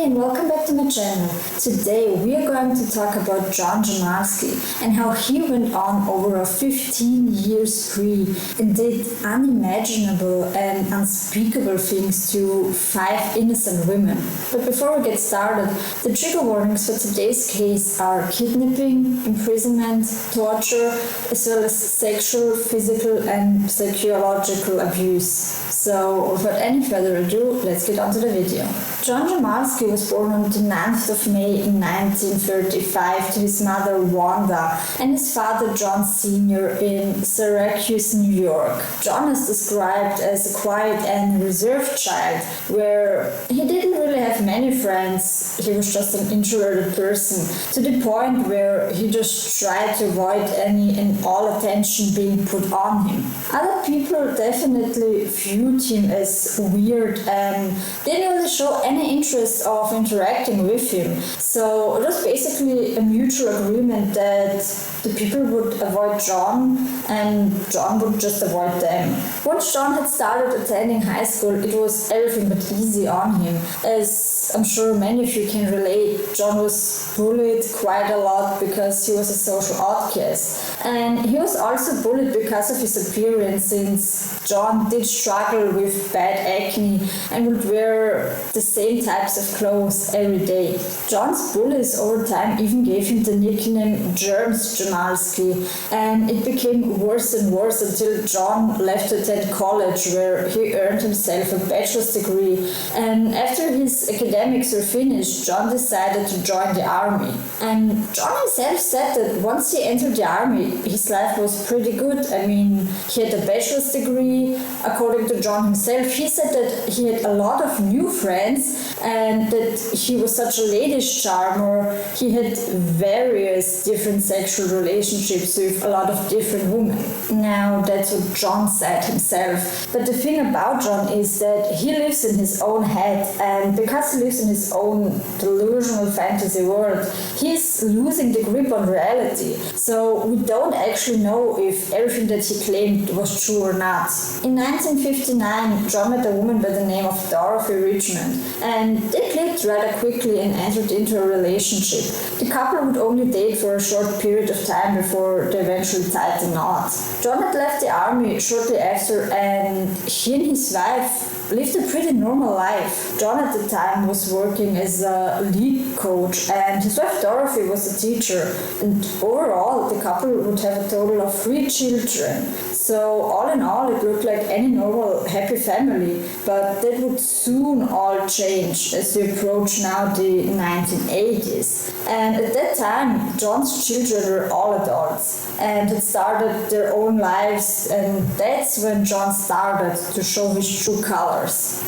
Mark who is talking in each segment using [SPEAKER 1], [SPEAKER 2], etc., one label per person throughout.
[SPEAKER 1] and welcome back to my channel. Today we are going to talk about John Jamelske and how he went on over a 15 years spree and did unimaginable and unspeakable things to 5 innocent women. But before we get started, the trigger warnings for today's case are kidnapping, imprisonment, torture, as well as sexual, physical and psychological abuse. So without any further ado, let's get on to the video. John Jamelske was born on the 9th of May in 1935 to his mother Wanda and his father John Sr. in Syracuse, New York. John is described as a quiet and reserved child where he didn't really have many friends. He was just an introverted person to the point where he just tried to avoid any and all attention being put on him. Other people definitely viewed him as weird and didn't really show any interest of interacting with him. So it was basically a mutual agreement that the people would avoid John and John would just avoid them. Once John had started attending high school, it was everything but easy on him. As I'm sure many of you can relate, John was bullied quite a lot because he was a social outcast. And he was also bullied because of his appearance, since John did struggle with bad acne and would wear the same types of clothes every day. John's bullies over time even gave him the nickname Germs Jamelske, and it became worse and worse until John left to attend college, where he earned himself a bachelor's degree. And after his academics were finished, John decided to join the army. And John himself said that once he entered the army, his life was pretty good. I mean, he had a bachelor's degree. According to John himself, he said that he had a lot of new friends and that he was such a ladies' charmer. He had various different sexual relationships with a lot of different women. Now, that's what John said himself. But the thing about John is that he lives in his own head, and because he lives in his own delusional fantasy world, he's losing the grip on reality. So we don't actually know if everything that he claimed was true or not. In 1959, John met a woman by the name of Dorothy Richmond, and they clicked rather quickly and entered into a relationship. The couple would only date for a short period of time before they eventually tied the knot. John had left the army shortly after, and he and his wife lived a pretty normal life. John at the time was working as a league coach and his wife Dorothy was a teacher, and overall the couple would have a total of 3 children. So all in all, it looked like any normal happy family, but that would soon all change as we approach now the 1980s. And at that time, John's children were all adults and had started their own lives, and that's when John started to show his true colors.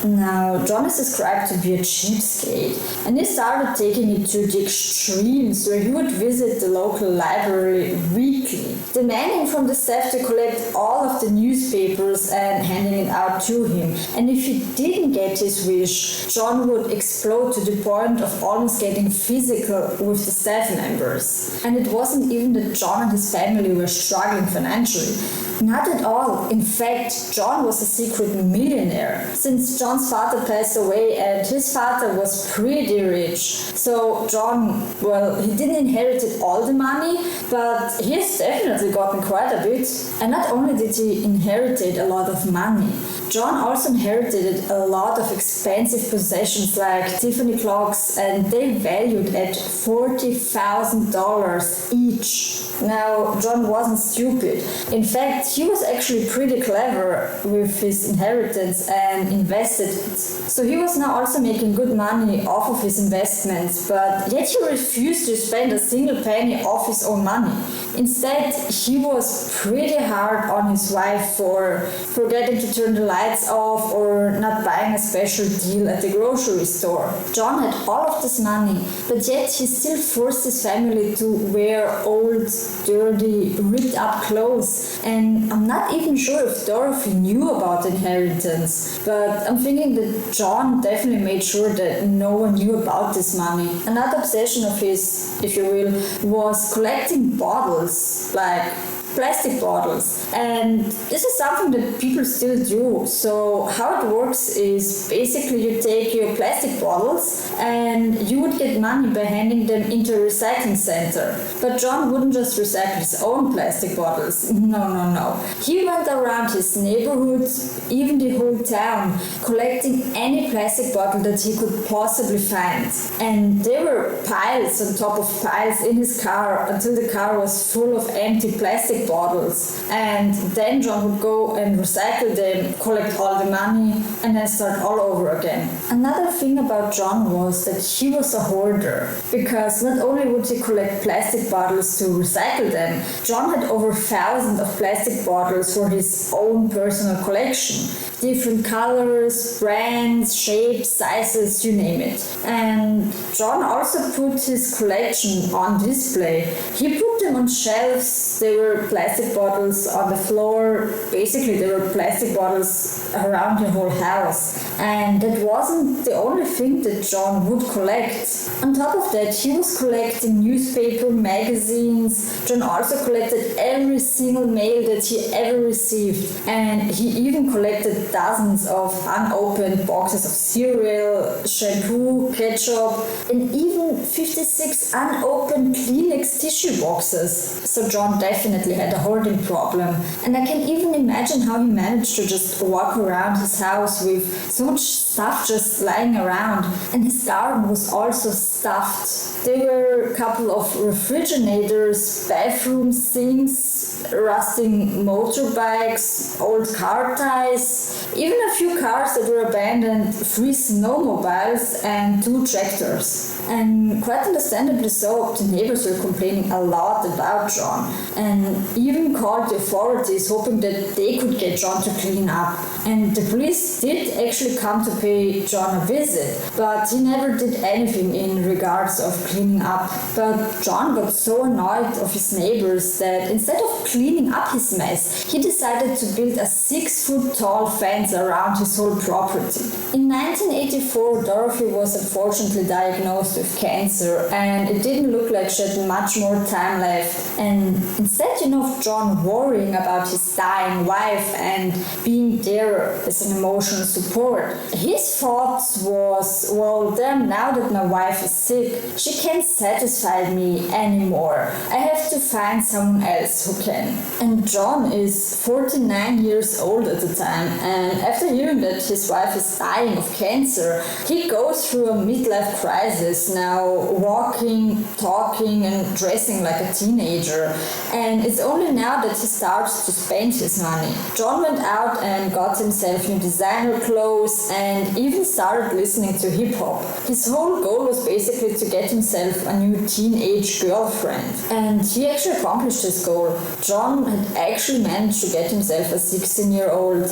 [SPEAKER 1] Now, John is described to be a cheapskate, and he started taking it to the extremes where he would visit the local library weekly, demanding from the staff to collect all of the newspapers and handing it out to him. And if he didn't get his wish, John would explode to the point of almost getting physical with the staff members. And it wasn't even that John and his family were struggling financially. Not at all. In fact, John was a secret millionaire, since John's father passed away and his father was pretty rich. So John, well, he didn't inherit all the money, but he has definitely gotten quite a bit. And not only did he inherit a lot of money, John also inherited a lot of expensive possessions like Tiffany clocks, and they valued at $40,000 each. Now, John wasn't stupid. In fact, he was actually pretty clever with his inheritance and invested it. So he was now also making good money off of his investments, but yet he refused to spend a single penny of his own money. Instead, he was pretty hard on his wife for forgetting to turn the lights off or not buying a special deal at the grocery store. John had all of this money, but yet he still forced his family to wear old, dirty, ripped up clothes. And I'm not even sure if Dorothy knew about the inheritance, but I'm thinking that John definitely made sure that no one knew about this money. Another obsession of his, if you will, was collecting bottles, like plastic bottles. And this is something that people still do. So how it works is basically you take your plastic bottles and you would get money by handing them into a recycling center. But John wouldn't just recycle his own plastic bottles. No. He went around his neighborhood, even the whole town, collecting any plastic bottle that he could possibly find. And there were piles on top of piles in his car until the car was full of empty plastic bottles. And then John would go and recycle them, collect all the money, and then start all over again. Another thing about John was that he was a hoarder, because not only would he collect plastic bottles to recycle them, John had over thousands of plastic bottles for his own personal collection. Different colors, brands, shapes, sizes, you name it. And John also put his collection on display. He put them on shelves. There were plastic bottles on the floor. Basically, there were plastic bottles around the whole house. And that wasn't the only thing that John would collect. On top of that, he was collecting newspaper, magazines. John also collected every single mail that he ever received. And he even collected dozens of unopened boxes of cereal, shampoo, ketchup, and even 56 unopened Kleenex tissue boxes. So John definitely had a hoarding problem. And I can even imagine how he managed to just walk around his house with so much stuff just lying around. And his garden was also stuffed. There were a couple of refrigerators, bathroom sinks, rusting motorbikes, old car tires, even a few cars that were abandoned, 3 snowmobiles and 2 tractors. And quite understandably so, the neighbors were complaining a lot about John and even called the authorities hoping that they could get John to clean up. And the police did actually come to pay John a visit, but he never did anything in regards of cleaning up. But John got so annoyed of his neighbors that instead of cleaning up his mess, he decided to build a 6-foot-tall fence around his whole property. In 1984, Dorothy was unfortunately diagnosed with cancer, and it didn't look like she had much more time left. And instead, of John worrying about his dying wife and being there as an emotional support, his thoughts was, well, damn, now that my wife is sick, she can't satisfy me anymore. I have to find someone else who can. And John is 49 years old at the time, and after hearing that his wife is dying of cancer, he goes through a midlife crisis now, walking, talking, and dressing like a teenager. And it's only now that he starts to spend his money. John went out and got himself new designer clothes and even started listening to hip-hop. His whole goal was basically to get himself a new teenage girlfriend. And he actually accomplished his goal. John had actually managed to get himself a 16-year-old,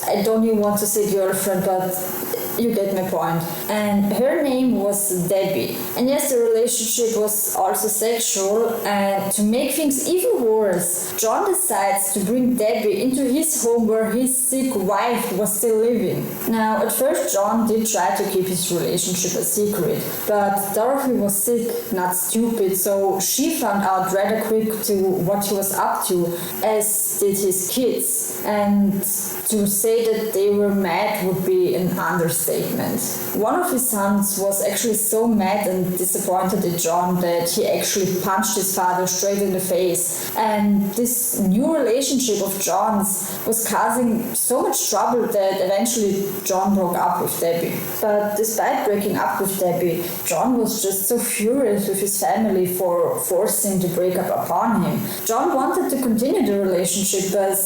[SPEAKER 1] I don't even want to say girlfriend, but you get my point. And her name was Debbie. And yes, the relationship was also sexual, and to make things even worse, John decides to bring Debbie into his home where his sick wife was still living. Now, at first John did try to keep his relationship a secret, but Dorothy was sick, not stupid, so she found out rather quick to what he was up to, as did his kids. And to say that they were mad would be an understatement. One of his sons was actually so mad and disappointed at John that he actually punched his father straight in the face. And this new relationship of John's was causing so much trouble that eventually John broke up with Debbie. But despite breaking up with Debbie, John was just so furious with his family for forcing to break up upon him. John wanted to continue the relationship, but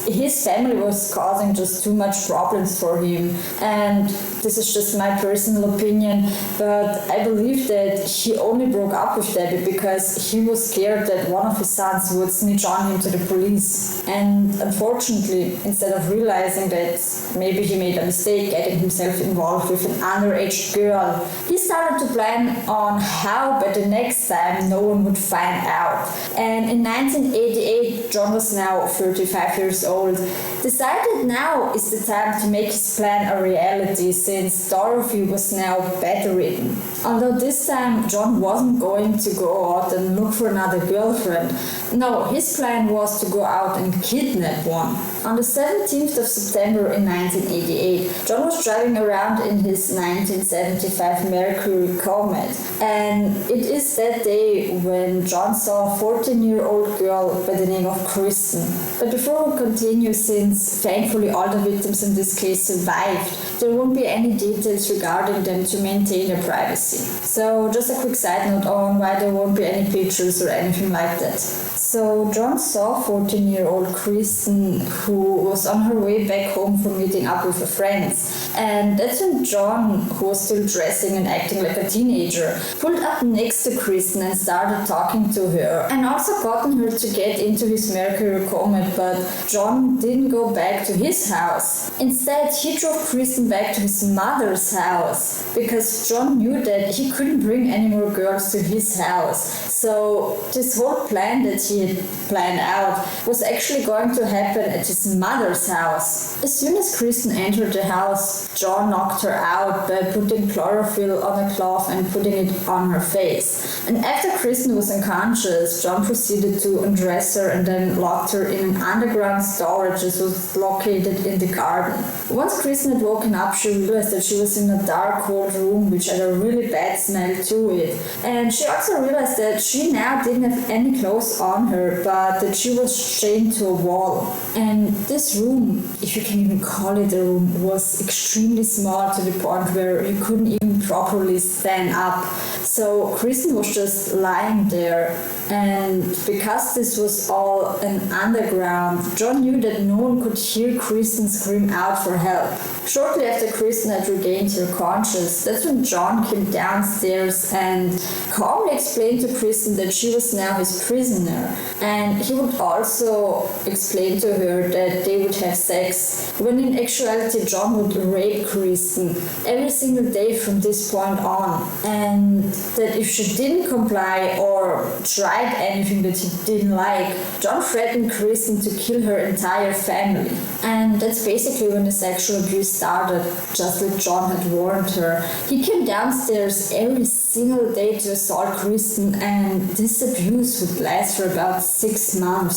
[SPEAKER 1] his family was causing just too much problems for him. And this is just my personal opinion, but I believe that he only broke up with Debbie because he was scared that one of his sons would snitch on him to the police. And unfortunately, instead of realizing that maybe he made a mistake getting himself involved with an underage girl, he started to plan on how by the next time no one would find out. And in 1988, John was now 35 years old, decided now is the time to make his plan a reality since Dorothy was now bedridden. Although this time John wasn't going to go out and look for another girlfriend. No, his plan was to go out and kidnap one. On the 17th of September in 1988, John was driving around in his 1975 Mercury Comet, and it is that day when John saw a 14-year-old girl by the name of Kristen. But before we continue, since thankfully all the victims in this case survived, there won't be any details regarding them to maintain their privacy. So just a quick side note on why there won't be any pictures or anything like that. So John saw 14-year-old Kristen, who was on her way back home from meeting up with her friends. And that's when John, who was still dressing and acting like a teenager, pulled up next to Kristen and started talking to her, and also gotten her to get into his Mercury Comet, but John didn't go back to his house. Instead, he drove Kristen back to his mother's house, because John knew that he couldn't bring any more girls to his house. So this whole plan that he had planned out was actually going to happen at his mother's house. As soon as Kristen entered the house, John knocked her out by putting chlorophyll on a cloth and putting it on her face. And after Kristen was unconscious, John proceeded to undress her and then locked her in an underground storage that was located in the garden. Once Kristen had woken up, she realized that she was in a dark, cold room which had a really bad smell to it. And she also realized that she now didn't have any clothes on her, but that she was chained to a wall. And this room, if you can even call it a room, was extremely small to the point where you couldn't even properly stand up. So Kristen was just lying there, and because this was all an underground, John knew that no one could hear Kristen scream out for help. Shortly after Kristen had regained her conscience, that's when John came downstairs and calmly explained to Kristen that she was now his prisoner, and he would also explain to her that they would have sex, when in actuality John would rape Kristen every single day from this point on, and that if she didn't comply or tried anything that he didn't like, John threatened Kristen to kill her entire family. And that's basically when the sexual abuse started, just like John had warned her. He came downstairs every single day to assault Kristen, and this abuse would last for about 6 months.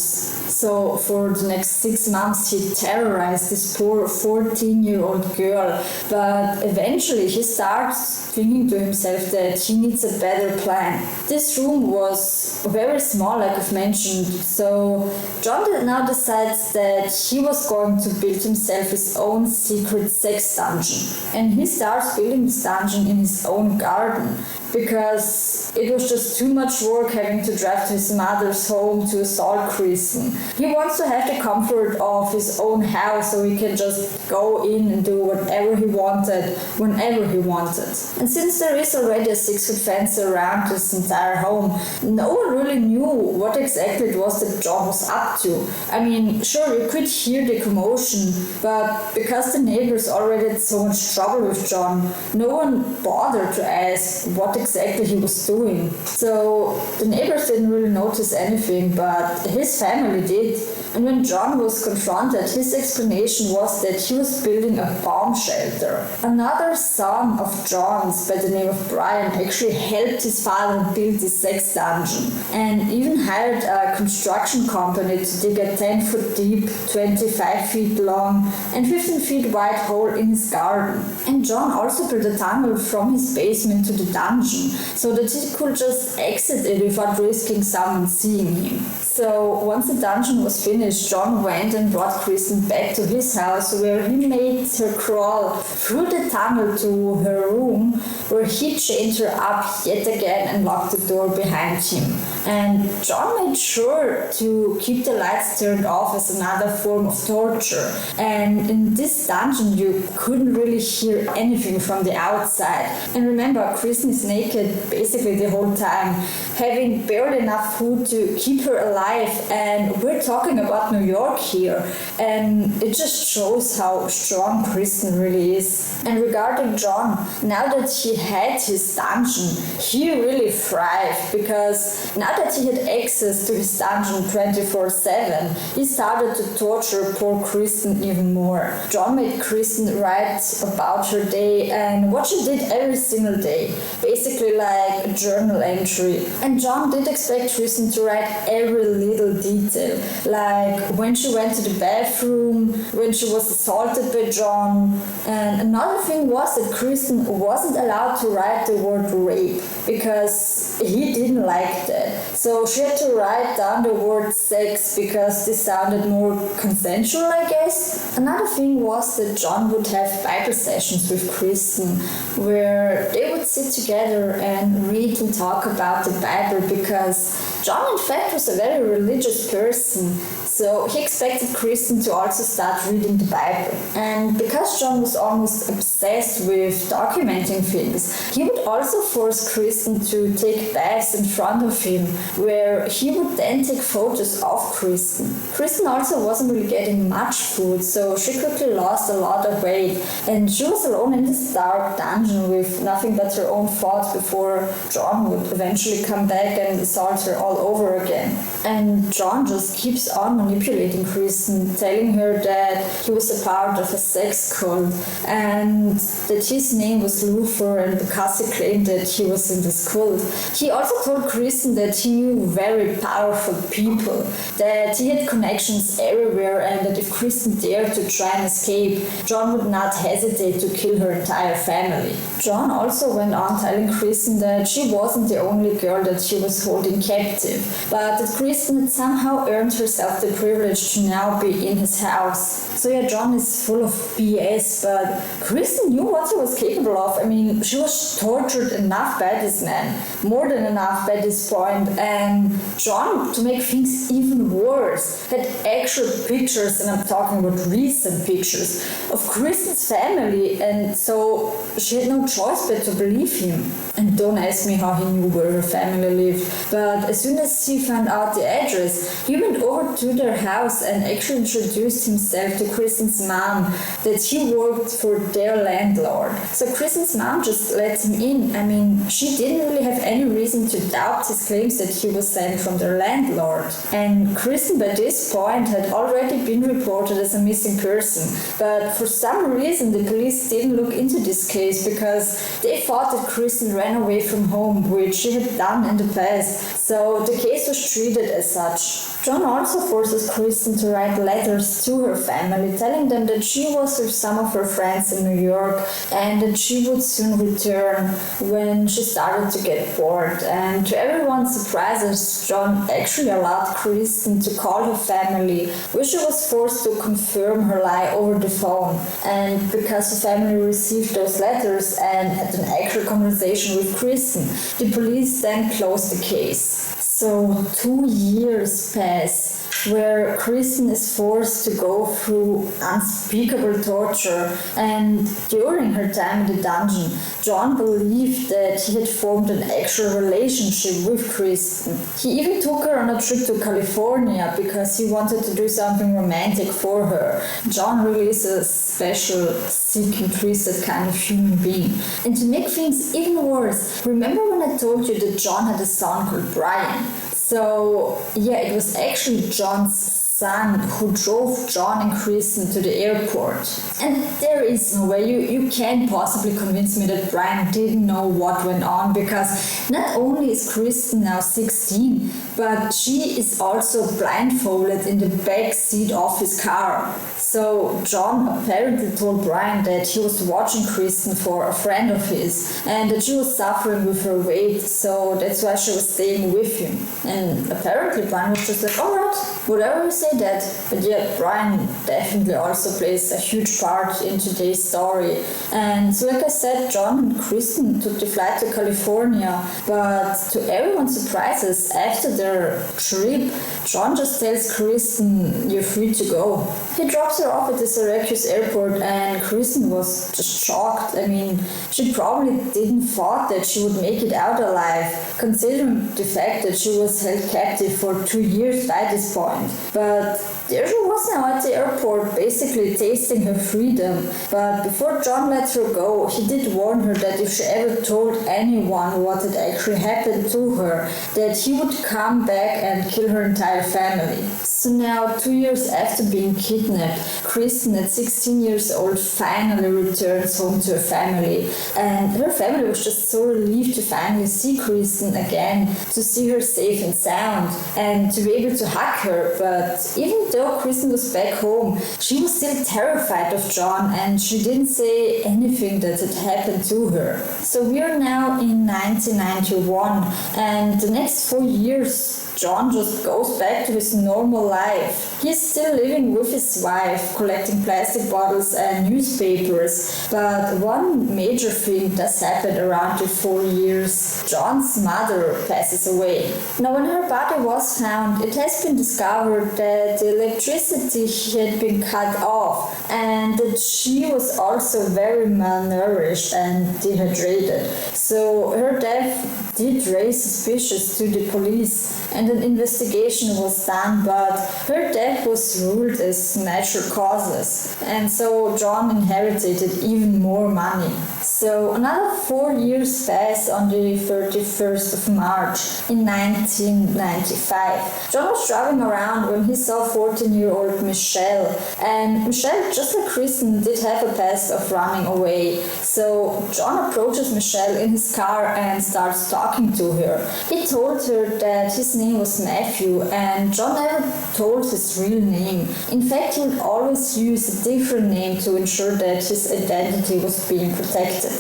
[SPEAKER 1] So for the next 6 months he terrorized this poor 14-year-old girl, but eventually he starts thinking to himself that he needs a better plan. This room was very small, like I've mentioned, so John now decides that he was going to build himself his own secret sex dungeon, and he starts building this dungeon in his own garden, because it was just too much work having to drive to his mother's home to assault Kristen. He wants to have the comfort of his own house so he can just go in and do whatever he wanted, whenever he wanted. And since there is already a 6-foot fence around his entire home, no one really knew what exactly it was that John was up to. I mean, sure, you could hear the commotion, but because the neighbors already had so much trouble with John, no one bothered to ask what exactly he was doing. So the neighbors didn't really notice anything, but his family did. And when John was confronted, his explanation was that he was building a bomb shelter. Another son of John's by the name of Brian actually helped his father build this sex dungeon, and even hired a construction company to dig a 10-foot deep, 25 feet long and 15 feet wide hole in his garden. And John also built a tunnel from his basement to the dungeon, so that he could just exit it without risking someone seeing him. So once the dungeon was finished, John went and brought Kristen back to his house, where he made her crawl through the tunnel to her room, where he chained her up yet again and locked the door behind him. And John made sure to keep the lights turned off as another form of torture. And in this dungeon you couldn't really hear anything from the outside. And remember, Kristen is naked basically the whole time, having barely enough food to keep her alive, and we're talking about New York here, and it just shows how strong Kristen really is. And regarding John, now that he had his dungeon, he really thrived, because now now that he had access to his dungeon 24/7, he started to torture poor Kristen even more. John made Kristen write about her day and what she did every single day, basically like a journal entry. And John did expect Kristen to write every little detail, like when she went to the bathroom, when she was assaulted by John. And another thing was that Kristen wasn't allowed to write the word rape because he didn't like that. So she had to write down the word sex because this sounded more consensual, I guess. Another thing was that John would have Bible sessions with Kristen where they would sit together and read and talk about the Bible because John in fact was a very religious person, so he expected Kristen to also start reading the Bible. And because John was almost obsessed with documenting things, he would also force Kristen to take baths in front of him, where he would then take photos of Kristen. Kristen also wasn't really getting much food, so she quickly lost a lot of weight, and she was alone in this dark dungeon with nothing but her own thoughts before John would eventually come back and assault her all over again. And John just keeps on manipulating Kristen, telling her that he was a part of a sex cult and that his name was Luther, and because he claimed that he was in this cult. He also told Kristen that he knew very powerful people, that he had connections everywhere, and that if Kristen dared to try and escape, John would not hesitate to kill her entire family. John also went on telling Kristen that she wasn't the only girl that she was holding captive, but that Kristen had somehow earned herself the privilege to now be in his house. So yeah, John is full of BS, but Kristen knew what he was capable of. I mean, she was tortured enough by this man, more than enough by this point, and John, to make things even worse, had actual pictures, and I'm talking about recent pictures, of Kristen's family, and so she had no choice but to believe him. And don't ask me how he knew where her family lived, but as soon as he found out the address, he went over to their house and actually introduced himself to Kristen's mom, that he worked for their landlord. So Kristen's mom just let him in. I mean, she didn't really have any reason to doubt his claims that he was sent from their landlord. And Kristen by this point had already been reported as a missing person, but for some reason the police didn't look into this case because they thought that Kristen ran away from home, which she had done in the past, so the case was treated as such. John also forces Kristen to write letters to her family, telling them that she was with some of her friends in New York and that she would soon return when she started to get bored. And to everyone's surprises, John actually allowed Kristen to call her family, which she was forced to confirm her lie over the phone. And because the family received those letters and had an actual conversation with Kristen, the police then closed the case. So 2 years pass where Kristen is forced to go through unspeakable torture, and during her time in the dungeon, John believed that he had formed an actual relationship with Kristen. He even took her on a trip to California because he wanted to do something romantic for her. John really is a special, sick and twisted kind of human being. And to make things even worse, remember when I told you that John had a son called Brian? So yeah, it was actually John's son who drove John and Kristen to the airport. And there is no way, you can't possibly convince me that Brian didn't know what went on, because not only is Kristen now 16, but she is also blindfolded in the back seat of his car. So John apparently told Brian that he was watching Kristen for a friend of his and that she was suffering with her weight, so that's why she was staying with him. And apparently Brian was just like, alright, whatever you say that. But yeah, Brian definitely also plays a huge part in today's story. And so like I said, John and Kristen took the flight to California, but to everyone's surprises, after their trip, John just tells Kristen, you're free to go. He drops her off at the Syracuse airport, and Kristen was just shocked. I mean, she probably didn't thought that she would make it out alive, considering the fact that she was held captive for 2 years by this point. But But there she was now at the airport, basically tasting her freedom. But before John let her go, he did warn her that if she ever told anyone what had actually happened to her, that he would come back and kill her entire family. So now, 2 years after being kidnapped, Kristen, at 16 years old, finally returns home to her family. And her family was just so relieved to finally see Kristen again, to see her safe and sound, and to be able to hug her. But even though Kristen was back home, she was still terrified of John, and she didn't say anything that had happened to her. So we are now in 1991, and the next 4 years John just goes back to his normal life. He's still living with his wife, collecting plastic bottles and newspapers. But one major thing does happen around the 4 years. John's mother passes away. Now, when her body was found, it has been discovered that the electricity had been cut off and that she was also very malnourished and dehydrated. So her death did raise suspicions to the police, and an investigation was done, but her death was ruled as natural causes, and so John inherited even more money. So another 4 years passed on the 31st of March in 1995. John was driving around when he saw 14-year-old Michelle, and Michelle, just like Kristen, did have a past of running away. So John approaches Michelle in his car and starts talking to her. He told her that his name was Matthew, and John never told his real name. In fact, he would always use a different name to ensure that his identity was being protected.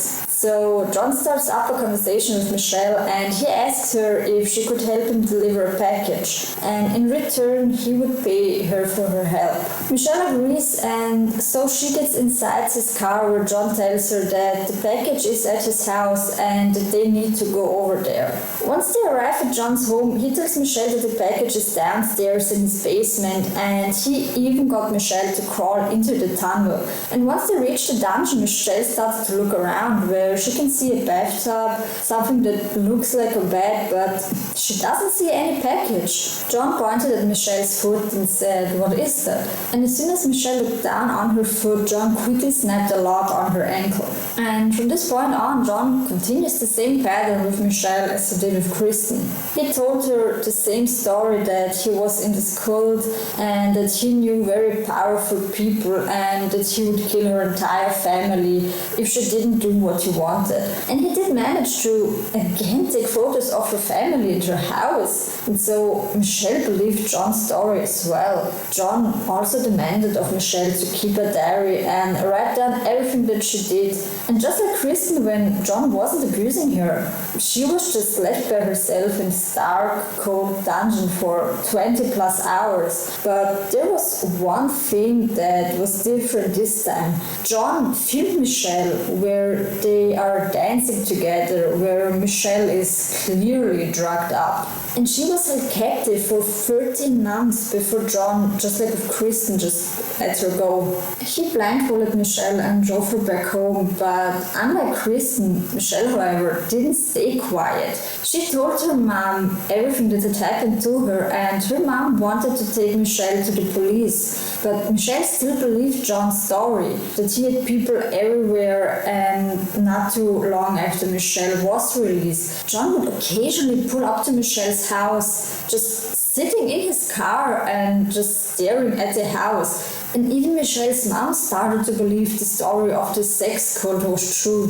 [SPEAKER 1] So John starts up a conversation with Michelle, and he asks her if she could help him deliver a package, and in return he would pay her for her help. Michelle agrees, and so she gets inside his car, where John tells her that the package is at his house and that they need to go over there. Once they arrive at John's home, he tells Michelle that the package is downstairs in his basement, and he even got Michelle to crawl into the tunnel. And once they reach the dungeon, Michelle starts to look around, where she can see a bathtub, something that looks like a bed, but she doesn't see any package. John pointed at Michelle's foot and said, "What is that?" And as soon as Michelle looked down on her foot, John quickly snapped a lock on her ankle. And from this point on, John continues the same pattern with Michelle as he did with Kristen. He told her the same story, that he was in this cult and that he knew very powerful people and that he would kill her entire family if she didn't do what he wanted. And he did manage to again take photos of her family and her house. And so Michelle believed John's story as well. John also demanded of Michelle to keep a diary and write down everything that she did. And just like Kristen, when John wasn't abusing her, she was just left by herself in this dark, cold dungeon for 20 plus hours. But there was one thing that was different this time. John filmed Michelle where they are dancing together, where Michelle is clearly drugged up. And she was held captive for 13 months before John, just like with Kristen, just let her go. He blindfolded Michelle and drove her back home, but unlike Kristen, Michelle, however, didn't stay quiet. She told her mom everything that had happened to her, and her mom wanted to take Michelle to the police. But Michelle still believed John's story, that he had people everywhere, and not too long after Michelle was released, John would occasionally pull up to Michelle's house, just sitting in his car and just staring at the house. And even Michelle's mom started to believe the story of the sex cult was true.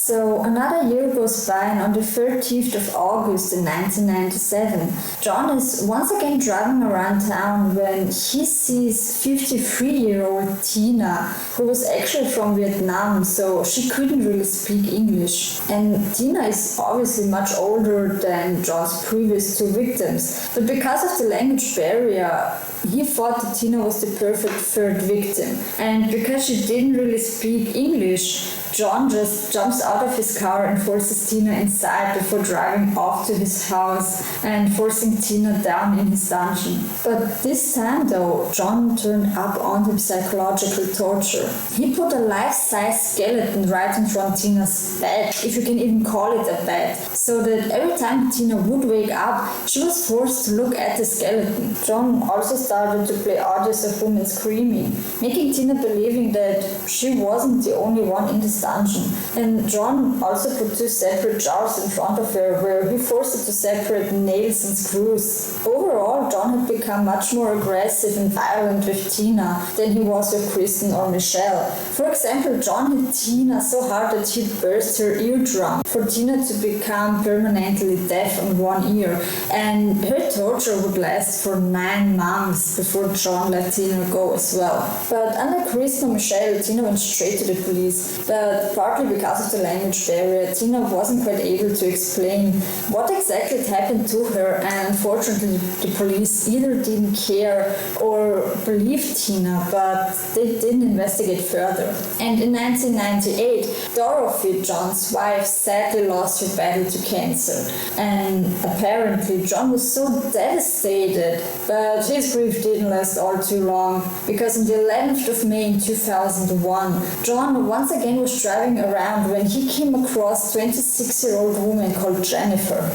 [SPEAKER 1] So another year goes by, and on the 13th of August in 1997, John is once again driving around town when he sees 53-year-old Tina, who was actually from Vietnam, so she couldn't really speak English. And Tina is obviously much older than John's previous two victims, but because of the language barrier, he thought that Tina was the perfect third victim. And because she didn't really speak English, John just jumps out of his car and forces Tina inside before driving off to his house and forcing Tina down in his dungeon. But this time though, John turned up on the psychological torture. He put a life-size skeleton right in front of Tina's bed, if you can even call it a bed, so that every time Tina would wake up, she was forced to look at the skeleton. John also started to play audios of women screaming, making Tina believing that she wasn't the only one in this dungeon. And John also put 2 separate jars in front of her where he forced her to separate nails and screws. Overall, John had become much more aggressive and violent with Tina than he was with Kristen or Michelle. For example, John hit Tina so hard that he burst her eardrum for Tina to become permanently deaf on one ear, and her torture would last for 9 months before John let Tina go as well. But unlike Kristen or Michelle, Tina went straight to the police, but partly because of the language barrier, Tina wasn't quite able to explain what exactly had happened to her, and unfortunately the police either didn't care or believed Tina, but they didn't investigate further. And in 1998, Dorothy, John's wife, sadly lost her battle to cancer, and apparently John was so devastated, but his grief didn't last all too long, because on the 11th of May in 2001, John once again was driving around when he came across a 26-year-old woman called Jennifer.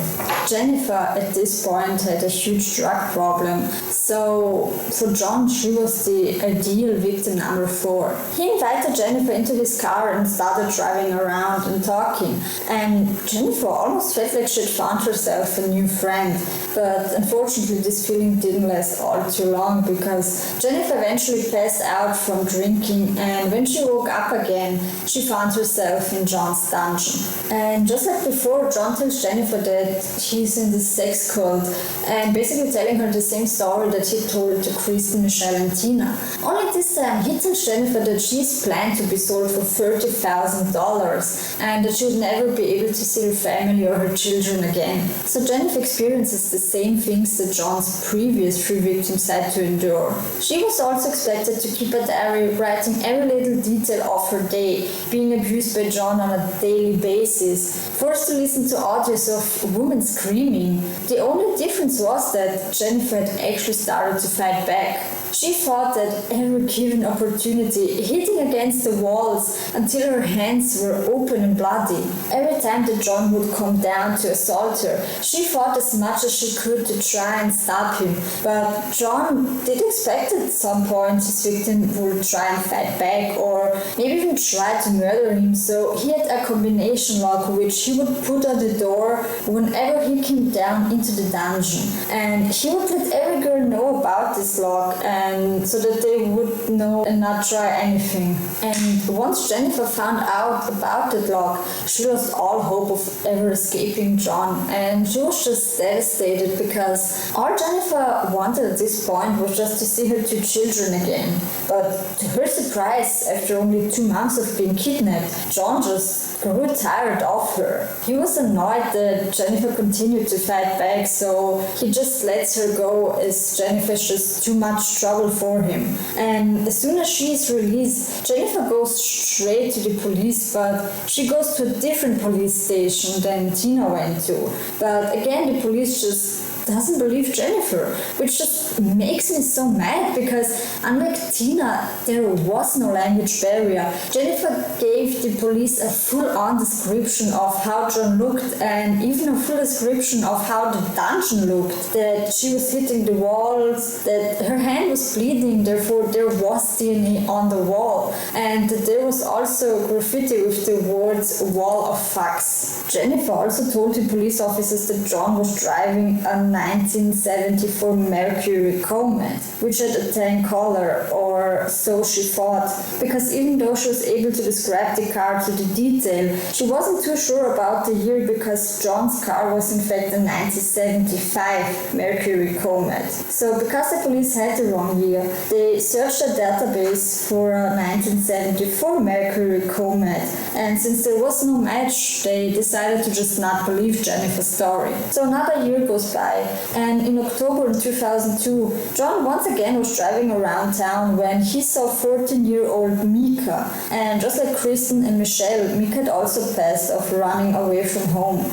[SPEAKER 1] Jennifer at this point had a huge drug problem, so for John she was the ideal victim number 4. He invited Jennifer into his car and started driving around and talking, and Jennifer almost felt like she'd found herself a new friend. But unfortunately this feeling didn't last all too long, because Jennifer eventually passed out from drinking, and when she woke up again she found herself in John's dungeon. And just like before, John tells Jennifer that he's in this sex cult, and basically telling her the same story that he told to Kristen, Michelle and Tina. Only this time he tells Jennifer that she's planned to be sold for $30,000 and that she would never be able to see her family or her children again. So Jennifer experiences the same things that John's previous 3 victims had to endure. She was also expected to keep a diary, writing every little detail of her day, being abused by John on a daily basis, forced to listen to audios of women screaming. The only difference was that Jennifer had actually started to fight back. She fought at every given opportunity, hitting against the walls until her hands were open and bloody. Every time that John would come down to assault her, she fought as much as she could to try and stop him. But John did expect at some point his victim would try and fight back, or maybe even try to murder him, so he had a combination lock which he would put on the door whenever he came down into the dungeon. And he would let every girl know about this lock, and so that they would know and not try anything. And once Jennifer found out about that lock, she lost all hope of ever escaping John, and she was just devastated, because all Jennifer wanted at this point was just to see her 2 children again. But to her surprise, after only 2 months of being kidnapped, John just grew tired of her. He was annoyed that Jennifer continued to fight back, so he just lets her go as Jennifer's just too much trouble for him. And as soon as she is released, Jennifer goes straight to the police, but she goes to a different police station than Tina went to. But again, the police just doesn't believe Jennifer, which just makes me so mad, because unlike Tina, there was no language barrier. Jennifer gave the police a full-on description of how John looked, and even a full description of how the dungeon looked, that she was hitting the walls, that her hand was bleeding, therefore there was DNA on the wall, and that there was also graffiti with the words "wall of fucks." Jennifer also told the police officers that John was driving a 1974 Mercury Comet, which had a tan color, or so she thought, because even though she was able to describe the car to the detail, she wasn't too sure about the year, because John's car was in fact a 1975 Mercury Comet. So because the police had the wrong year, they searched a database for a 1974 Mercury Comet, and since there was no match, they decided to just not believe Jennifer's story. So another year goes by, and in October 2002, John once again was driving around town when he saw 14-year-old Mika, and just like Kristen and Michelle, Mika had also passed off running away from home.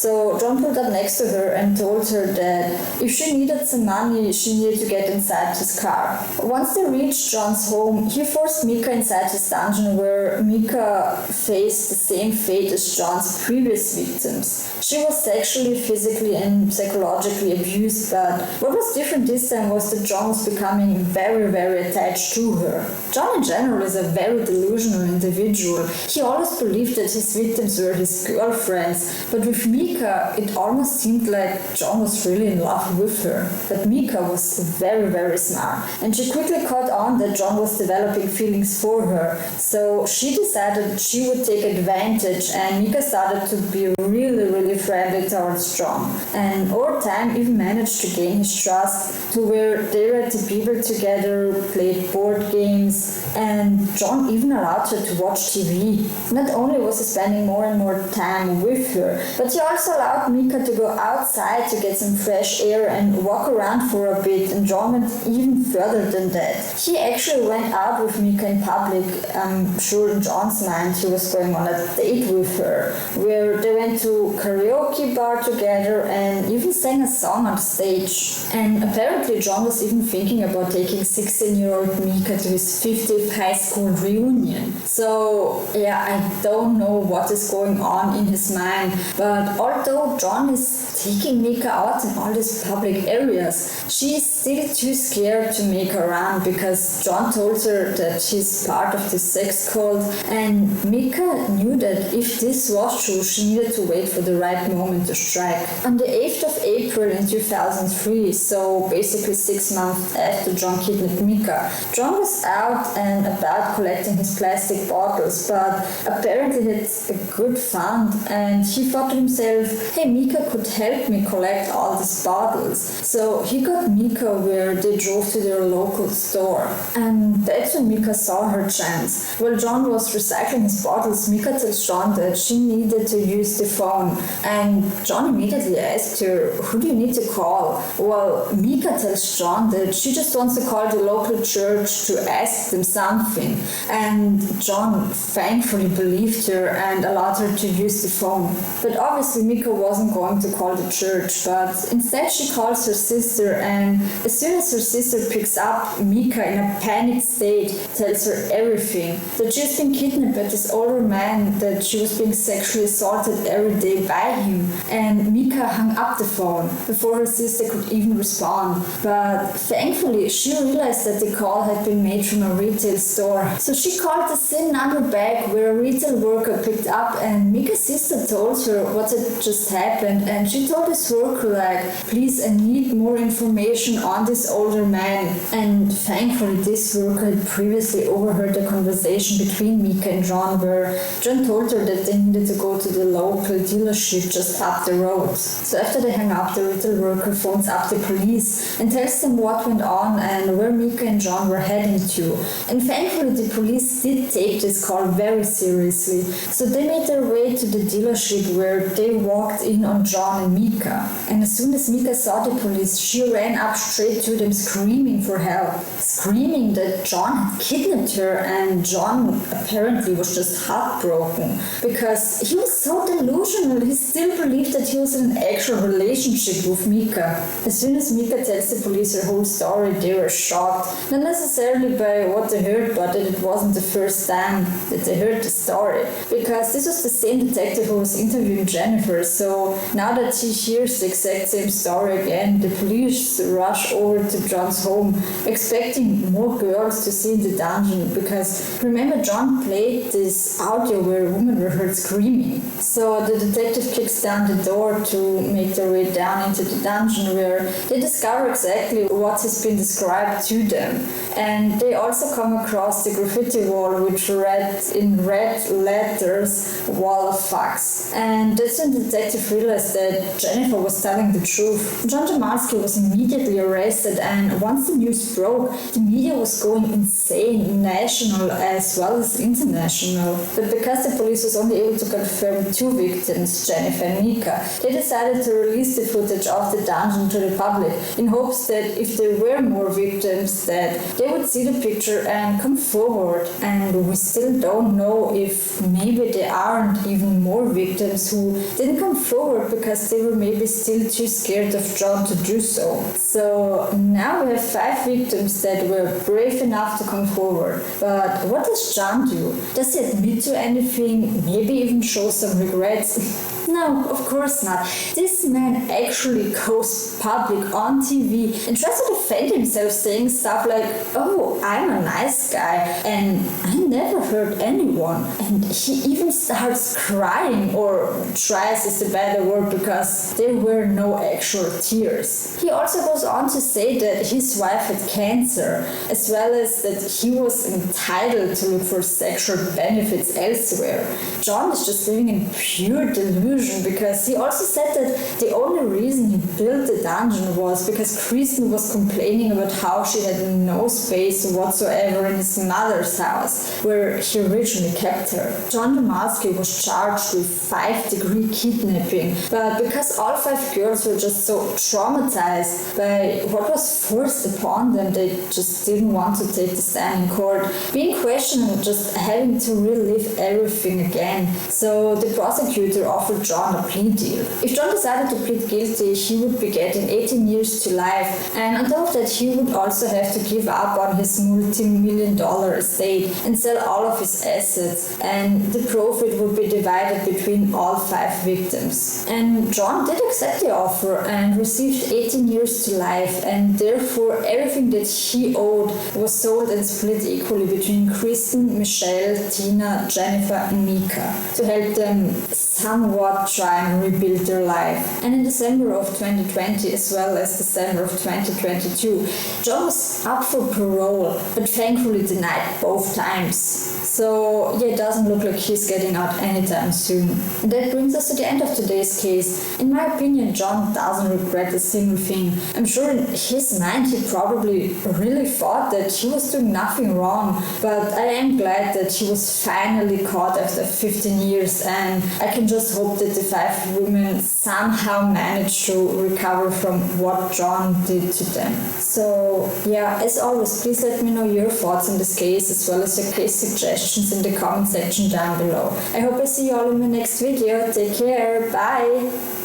[SPEAKER 1] So John pulled up next to her and told her that if she needed some money, she needed to get inside his car. Once they reached John's home, he forced Mika inside his dungeon, where Mika faced the same fate as John's previous victims. She was sexually, physically and psychologically abused, but what was different this time was that John was becoming very, very attached to her. John in general is a very delusional individual. He always believed that his victims were his girlfriends, but with Mika it almost seemed like John was really in love with her. But Mika was very, very smart, and she quickly caught on that John was developing feelings for her, so she decided she would take advantage, and Mika started to be really, really friendly towards John, and over time even managed to gain his trust to where they read the Bible together, played board games, and John even allowed her to watch TV. Not only was he spending more and more time with her, but he also allowed Mika to go outside to get some fresh air and walk around for a bit, and John went even further than that. He actually went out with Mika in public. I'm sure in John's mind he was going on a date with her, where they went to karaoke bar together and even sang a song on stage. And apparently John was even thinking about taking 16-year-old Mika to his 50th high school reunion. So yeah, I don't know what is going on in his mind, but although John is taking Mika out in all these public areas, she is still too scared to make her run, because John told her that she's part of the sex cult, and Mika knew that if this was true, she needed to wait for the right moment to strike. On the 8th of April in 2003, so basically 6 months after John kidnapped Mika, John was out and about collecting his plastic bottles, but apparently had a good fund, and he thought to himself, hey, Mika could help me collect all these bottles. So he got Mika where they drove to their local store, and that's when Mika saw her chance. While John was recycling his bottles, Mika tells John that she needed to use the phone, and John immediately asked her, who do you need to call? Well, Mika tells John that she just wants to call the local church to ask them something, and John thankfully believed her and allowed her to use the phone. But obviously Mika wasn't going to call the church, but instead she calls her sister, and as soon as her sister picks up, Mika in a panicked state tells her everything, that she's been kidnapped by this older man, that she was being sexually assaulted every day by him, and Mika hung up the phone before her sister could even respond. But thankfully she realized that the call had been made from a retail store, so she called the same number back, where a retail worker picked up, and Mika's sister told her what had just happened, and she told this worker like, please, I need more information on this older man. And thankfully this worker had previously overheard the conversation between Mika and John, where John told her that they needed to go to the local dealership just up the road. So after they hang up, the retail worker phones up the police and tells them what went on and where Mika and John were heading to. And thankfully the police did take this call very seriously, so they made their way to the dealership, where they walked in on John and Mika. And as soon as Mika saw the police, she ran up straight to them screaming for help, screaming that John had kidnapped her, and John apparently was just heartbroken because he was so delusional. He still believed that he was in an actual relationship with Mika. As soon as Mika tells the police her whole story, they were shocked, not necessarily by what they heard, but that it wasn't the first time that they heard the story, because this was the same detective who was interviewing Jennifer. So now that he hears the exact same story again, the police rush over to John's home, expecting more girls to see in the dungeon, because remember, John played this audio where women were heard screaming. So the detective kicks down the door to make their way down into the dungeon, where they discover exactly what has been described to them. And they also come across the graffiti wall, which read in red letters, "Wall of Fucks." And that's when the detective realized that Jennifer was telling the truth. John Jamelske was immediately arrested, and once the news broke, the media was going insane, national as well as international. But because the police was only able to confirm 2 victims, Jennifer and Mika, they decided to release the footage of the dungeon to the public, in hopes that if there were more victims, that they would see the picture and come forward. And we still don't know if maybe there aren't even more victims who didn't come forward because they were maybe still too scared of John to do so. So now we have 5 victims that were brave enough to come forward. But what does John do? Does he admit to anything? Maybe even show some regrets? No, of course not. This man actually goes public on TV and tries to defend himself, saying stuff like, "Oh, I'm a nice guy and I never hurt anyone." And he even starts crying, or tries is the better word because there were no actual tears. He also goes on to say that his wife had cancer, as well as that he was entitled to look for sexual benefits elsewhere. John is just living in pure delusion, because he also said that the only reason he built the dungeon was because Kristen was complaining about how she had no space whatsoever in his mother's house, where he originally kept her. John Jamelske was charged with 5th-degree kidnapping, but because all 5 girls were just so traumatized by what was forced upon them, they just didn't want to take the stand in court, being questioned and just having to relive everything again. So the prosecutor offered John a plea deal. If John decided to plead guilty, he would be getting 18 years to life, and on top of that he would also have to give up on his multi-million-dollar estate and sell all of his assets, and the profit would be divided between all 5 victims. And John did accept the offer and received 18 years to life, and therefore everything that he owed was sold and split equally between Kristen, Michelle, Tina, Jennifer and Mika to help them somewhat try and rebuild their life. And in December of 2020 as well as December of 2022, John was up for parole, but thankfully denied both times. So yeah, it doesn't look like he's getting out anytime soon. And that brings us to the end of today's case. In my opinion, John doesn't regret a single thing. I'm sure in his mind he probably really thought that he was doing nothing wrong, but I am glad that he was finally caught after 15 years, and I can just hope that the 5 women somehow managed to recover from what John did to them. So yeah, as always, please let me know your thoughts on this case as well as your case suggestions in the comment section down below. I hope I see you all in my next video. Take care. Bye.